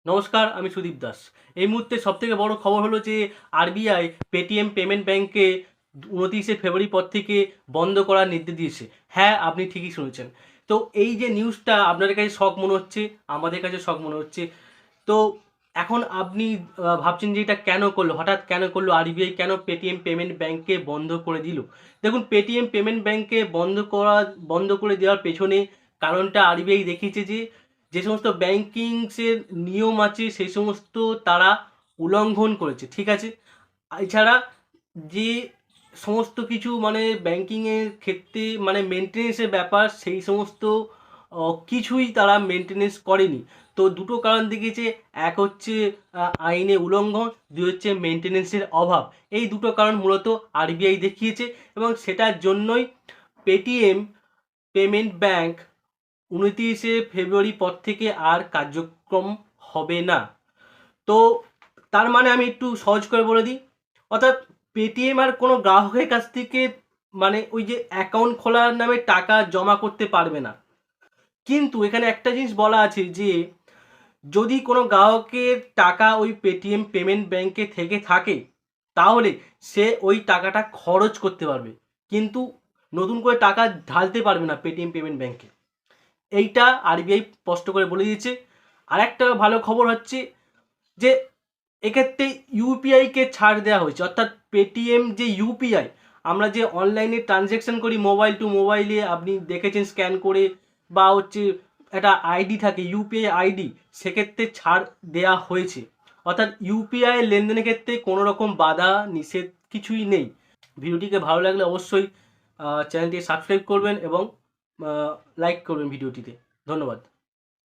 নমস্কার, আমি সুদীপ দাস। এই মুহূর্তে সবথেকে বড় খবর হলো যে আরবিআই পেটিএম পেমেন্ট ব্যাঙ্ককে ২৯শে ফেব্রুয়ারি পর থেকে বন্ধ করার নির্দেশ দিয়েছে। হ্যাঁ, আপনি ঠিকই শুনেছেন। তো এই যে নিউজটা আপনাদের কাছে শক মনে হচ্ছে, আমাদের কাছে শক মনে হচ্ছে। তো এখন আপনি ভাবছেন যে এটা কেন করলো, হঠাৎ কেন করলো আরবিআই, কেন পেটিএম পেমেন্ট ব্যাঙ্ককে বন্ধ করে দিল? দেখুন, পেটিএম পেমেন্ট ব্যাঙ্ককে বন্ধ করে দেওয়ার পেছনে কারণটা আরবিআই দেখিয়েছে যে যে সমস্ত ব্যাংকিংসের নিয়ম আছে সেই সমস্ত তারা উল্লঙ্ঘন করেছে, ঠিক আছে? এছাড়া যে সমস্ত কিছু মানে ব্যাংকিংয়ের ক্ষেত্রে মানে মেনটেন্যান্সের ব্যাপার সেই সমস্ত কিছুই তারা মেনটেন্যান্স করেনি। তো দুটো কারণ দেখিয়েছে, এক হচ্ছে আইনে উল্লঙ্ঘন, দুই হচ্ছে মেনটেন্যান্সের অভাব। এই দুটো কারণ মূলত আরবিআই দেখিয়েছে এবং সেটার জন্যই পেটিএম পেমেন্ট ব্যাংক ২৯শে ফেব্রুয়ারি পর থেকে আর কার্যক্রম হবে না। তো তার মানে আমি একটু সহজ করে বলে দিই, অর্থাৎ পেটিএম আর কোনো গ্রাহকের কাছ থেকে মানে ওই যে অ্যাকাউন্ট খোলার নামে টাকা জমা করতে পারবে না। কিন্তু এখানে একটা জিনিস বলা আছে যে যদি কোনো গ্রাহকের টাকা ওই পেটিএম পেমেন্ট ব্যাংকে থেকে থাকে তাহলে সে ওই টাকাটা খরচ করতে পারবে, কিন্তু নতুন করে টাকা ঢালতে পারবে না পেটিএম পেমেন্ট ব্যাংকে। এইটা আরবিআই স্পষ্ট করে বলে দিয়েছে। আরেকটা ভালো খবর হচ্ছে যে এক্ষেত্রে ইউপিআইকে ছাড় দেওয়া হয়েছে, অর্থাৎ পেটিএম যে ইউপিআই আমরা যে অনলাইনে ট্রানজ্যাকশন করি মোবাইল টু মোবাইলে, আপনি দেখেছেন স্ক্যান করে, বা হচ্ছে একটা আইডি থাকে ইউপিআই আইডি, সেক্ষেত্রে ছাড় দেওয়া হয়েছে। অর্থাৎ ইউপিআই লেনদেনের ক্ষেত্রে কোনো রকম বাধা নিষেধ কিছুই নেই। ভিডিওটিকে ভালো লাগলে অবশ্যই চ্যানেলটি সাবস্ক্রাইব করবেন এবং লাইক করবেন ভিডিওটিতে। ধন্যবাদ।